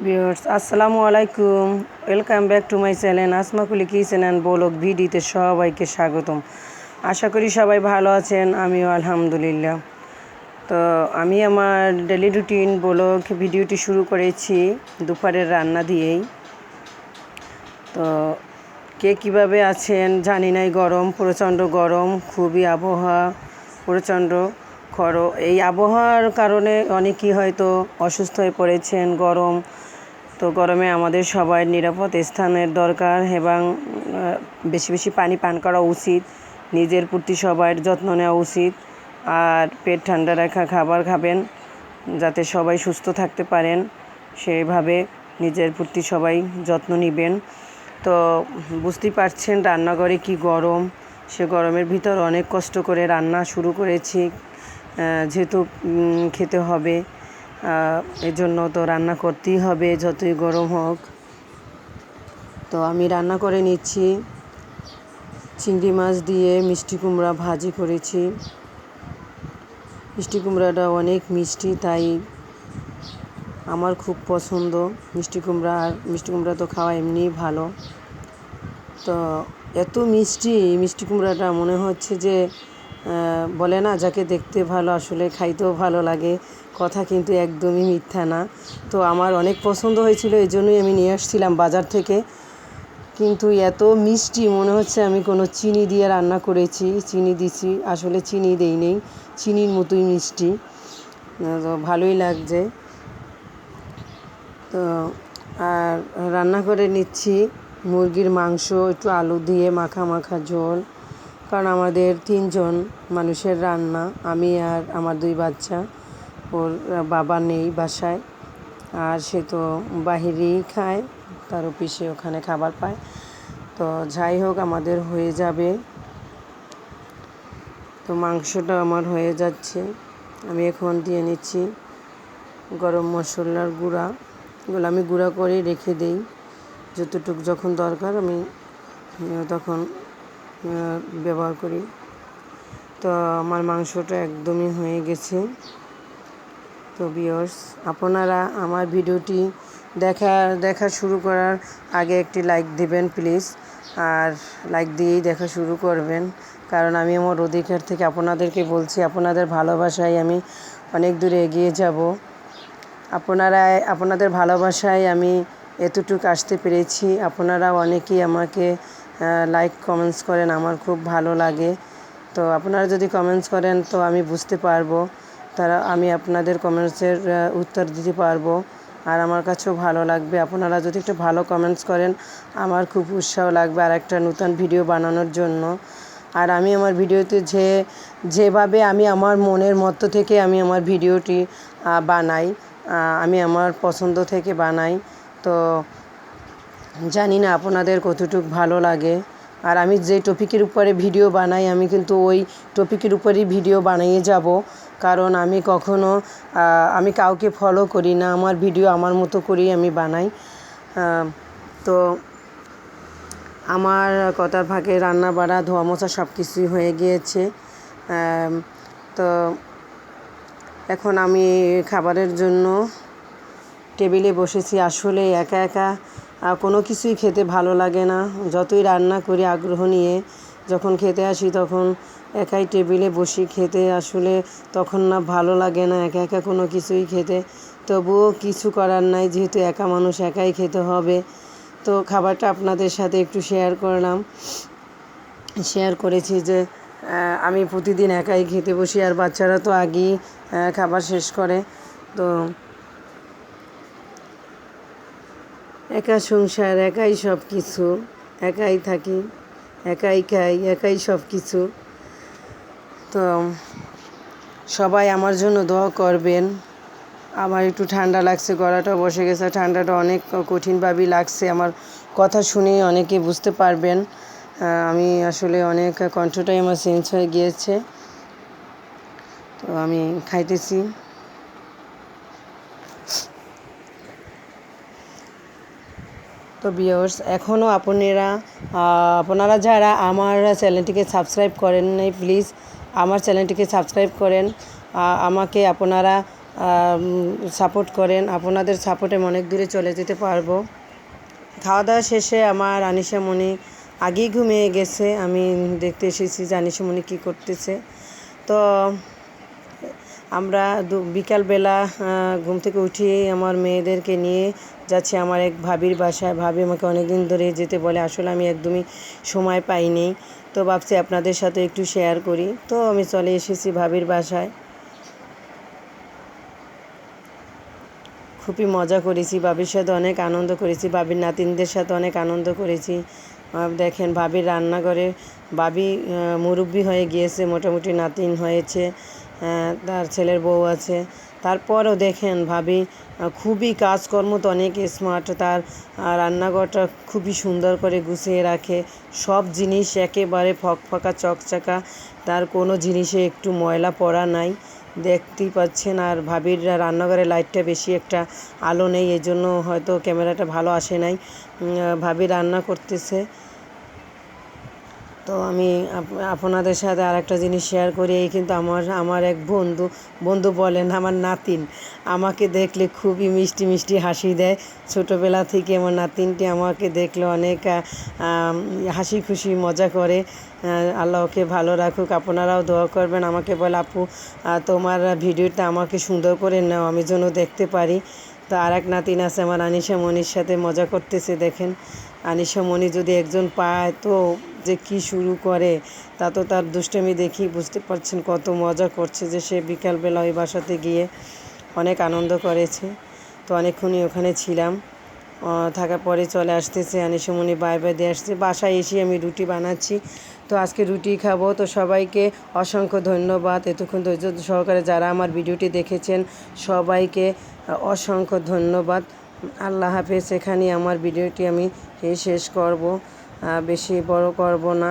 Viewers আসসালামু আলাইকুম, welcome back to my channel Asma কুলি কিচেন অ্যান্ড ব্লগ ভিডিওতে সবাইকে স্বাগতম। আশা করি সবাই ভালো আছেন, আমিও আলহামদুলিল্লাহ। তো আমি আমার ডেলি রুটিন ব্লগ ভিডিওটি শুরু করেছি দুপুরের রান্না দিয়েই। তো কে কীভাবে আছেন জানি না, গরম, প্রচণ্ড গরম, খুবই আবহাওয়া প্রচণ্ড এই আবহাওয়ার কারণে অনেকেই হয়তো অসুস্থ হয়ে পড়েছেন। গরমে আমাদের সবাই নিরাপদ স্থানের দরকার এবং বেশি বেশি পানি পান করা উচিত। নিজের প্রতি সবার যত্ন নেওয়া উচিত, আর পেট ঠান্ডা রাখা খাবার খাবেন যাতে সবাই সুস্থ থাকতে পারেন, সেইভাবে নিজের প্রতি সবাই যত্ন নেবেন। তো বুঝতেই পারছেন রান্নাঘরে কি গরম, সে গরমের ভিতর অনেক কষ্ট করে রান্না শুরু করেছি, যেহেতু খেতে হবে, এজন্য তো রান্না করতেই হবে যতই গরম হোক। তো আমি রান্না করে নিচ্ছি চিংড়ি মাছ দিয়ে মিষ্টি কুমড়া ভাজি করেছি। মিষ্টি কুমড়াটা অনেক মিষ্টি, তাই আমার খুব পছন্দ মিষ্টি কুমড়া, আর মিষ্টি কুমড়া তো খাওয়া এমনিই ভালো। তো এত মিষ্টি কুমড়াটা মনে হচ্ছে যে বলে না, যাকে দেখতে ভালো আসলে খাইতেও ভালো লাগে, কথা কিন্তু একদমই মিথ্যা না। তো আমার অনেক পছন্দ হয়েছিল, এই জন্যই আমি নিয়ে আসছিলাম বাজার থেকে। কিন্তু এত মিষ্টি মনে হচ্ছে আমি কোনো চিনি দিয়ে রান্না করেছি, চিনি দিছি, আসলে চিনি দেই নেই, চিনির মতোই মিষ্টি। তো ভালোই লাগছে। তো আর রান্না করে নিচ্ছি মুরগির মাংস, একটু আলু দিয়ে মাখা মাখা ঝোল, কারণ আমাদের 3 জন মানুষের রান্না, আমি আর আমার 2 বাচ্চা। ওর বাবা নেই বাসায়, আর সে তো বাহিরেই খায়, তার অফিসে ওখানে খাবার পায়। তো যাই হোক, আমাদের হয়ে যাবে। তো মাংসটা আমার হয়ে যাচ্ছে, আমি এখন দিয়ে নিচ্ছি গরম মশলার গুঁড়া। এগুলো আমি গুঁড়া করে রেখে দেই, যতটুকু যখন দরকার আমি তখন ব্যবহার করি। তো আমার মাংসটা একদমই হয়ে গেছে। তো ভিউয়ার্স, আপনারা আমার ভিডিওটি দেখা শুরু করার আগে একটি লাইক দিবেন প্লিজ, আর লাইক দিয়েই দেখা শুরু করবেন, কারণ আমি আমার অধিকার থেকে আপনাদেরকে বলছি, আপনাদের ভালোবাসায় আমি অনেক দূরে এগিয়ে যাব। আপনাদের ভালোবাসায় আমি এতটুকু আসতে পেরেছি। আপনারা অনেকেই আমাকে লাইক কমেন্টস করেন, আমার খুব ভালো লাগে। তো আপনারা যদি কমেন্টস করেন তো আমি বুঝতে পারবো, আমি আপনাদের কমেন্টসের উত্তর দিতে পারবো, আর আমার কাছেও ভালো লাগবে। আপনারা যদি একটু ভালো কমেন্টস করেন আমার খুব উৎসাহ লাগবে আর একটা নতুন ভিডিও বানানোর জন্য। আর আমি আমার ভিডিওতে যেভাবে আমি আমার মনের মধ্য থেকে আমি আমার ভিডিওটি বানাই, আমি আমার পছন্দ থেকে বানাই। তো জানি না আপনাদের কতটুকু ভালো লাগে। আর আমি যে টপিকের উপরে ভিডিও বানাই, আমি কিন্তু ওই টপিকের উপরেই ভিডিও বানিয়ে যাব, কারণ আমি কাউকে ফলো করি না, আমার ভিডিও আমার মতো করেই আমি বানাই। তো আমার কথার ফাঁকে রান্না বাড়া ধোয়া মোছা সব কিছুই হয়ে গিয়েছে। তো এখন আমি খাবারের জন্য টেবিলে বসেছি। আসলে একা একা কোনো কিছুই খেতে ভালো লাগে না, যতই রান্না করি আগ্রহ নিয়ে যখন খেতে আসি তখন একাই টেবিলে বসি খেতে, আসলে তখন না ভালো লাগে না একা একা কোনো কিছুই খেতে। তবুও কিছু করার নাই, যেহেতু একা মানুষ একাই খেতে হবে। তো খাবারটা আপনাদের সাথে একটু শেয়ার করেছি যে আমি প্রতিদিন একাই খেতে বসি, আর বাচ্চারা তো আগেই খাবার শেষ করে। তো একা সংসার, একাই সব কিছু, একাই থাকি, একাই খাই, একাই সব কিছু। তো সবাই আমার জন্য দোয়া করবেন। আমার একটু ঠান্ডা লাগছে, গলাটা বসে গেছে, ঠান্ডাটা অনেক কঠিনভাবেই লাগছে, আমার কথা শুনে অনেকে বুঝতে পারবেন। আমি আসলে অনেক কণ্ঠটাই আমার চেঞ্জ হয়ে গিয়েছে। তো আমি খাইতেছি। তো ভিউয়ার্স, এখনও আপনারা যারা আমার চ্যানেলটিকে সাবস্ক্রাইব করেন নাই, প্লিজ আমার চ্যানেলটিকে সাবস্ক্রাইব করেন। আমাকে আপনারা সাপোর্ট করেন। আপনাদের সাপোর্টে আমি অনেক দূরে চলে যেতে পারবো। খাওয়া দাওয়া শেষে আমার আনিশামণি আগেই ঘুমিয়ে গেছে। আমি দেখতে এসেছি যে আনিশামণি কী করতেছে। তো আমরা বিকালবেলা ঘুম থেকে উঠিয়েই আমার মেয়েদেরকে নিয়ে যাচ্ছি আমার এক ভাবির বাসায়। ভাবি আমাকে অনেক দিন ধরে যেতে বলে, আসলে আমি একদমই সময় পাইনি। তো ভাবছি আপনাদের সাথে একটু শেয়ার করি। তো আমি চলে এসেছি ভাবির বাসায়। খুবই মজা করেছি, ভাবির সাথে অনেক আনন্দ করেছি, ভাবির নাতিনদের সাথে অনেক আনন্দ করেছি। দেখেন ভাবির রান্নাঘরে, ভাবি মুরব্বি হয়ে গিয়েছে, মোটামুটি নাতিন হয়েছে, তার ছেলের বউ আছে। তারপরও দেখেন ভাবি খুবই কাজকর্ম তো অনেক স্মার্ট। তার রান্নাঘরটা খুবই সুন্দর করে গুছিয়ে রাখে, সব জিনিস একেবারে ফকফকা চকচকা, তার কোনো জিনিসে একটু ময়লা পড়া নাই, দেখতেই পাচ্ছেন। আর ভাবির রান্নাঘরে লাইটটা বেশি একটা আলো নেই, এই জন্য হয়তো ক্যামেরাটা ভালো আসে নাই। ভাবি রান্না করতেছে। তো আমি আপনাদের সাথে আরেকটা জিনিস শেয়ার করি। এই কিন্তু আমার এক বন্ধু বলেন আমার নাতিন, আমাকে দেখলে খুবই মিষ্টি মিষ্টি হাসি দেয়। ছোটোবেলা থেকে আমার নাতিনটি আমাকে দেখলে অনেক হাসি খুশি মজা করে। আল্লাহ ওকে ভালো রাখুক। আপনারাও দোয়া করবেন। আমাকে বলে, আপু তোমার ভিডিওটা আমাকে সুন্দর করে নাও, আমি যেন দেখতে পারি। তো আর এক নাতিন আছে আমার, আনিশামণির সাথে মজা করতেছে। দেখেন আনিশামণি যদি একজন পায় তো যে কি শুরু করে, তা তো তার দুষ্টামি দেখি বুঝতে পারছেন কত মজা করছে। যে সে বিকালবেলা ওই বাসাতে গিয়ে অনেক আনন্দ করেছে। তো অনেকক্ষণই ওখানে ছিলাম, থাকার পরে চলে আসতেছে আনিশামণি বাই বাই দিয়ে আসছে। বাসায় এসে আমি রুটি বানাচ্ছি, তো আজকে রুটি খাবো। তো সবাইকে অসংখ্য ধন্যবাদ এতক্ষণ ধৈর্য সহকারে যারা আমার ভিডিওটি দেখেছেন, সবাইকে অসংখ্য ধন্যবাদ। আল্লাহ হাফেজ। এখানেই আমার ভিডিওটি আমি শেষ করব, বেশি বড় করব না।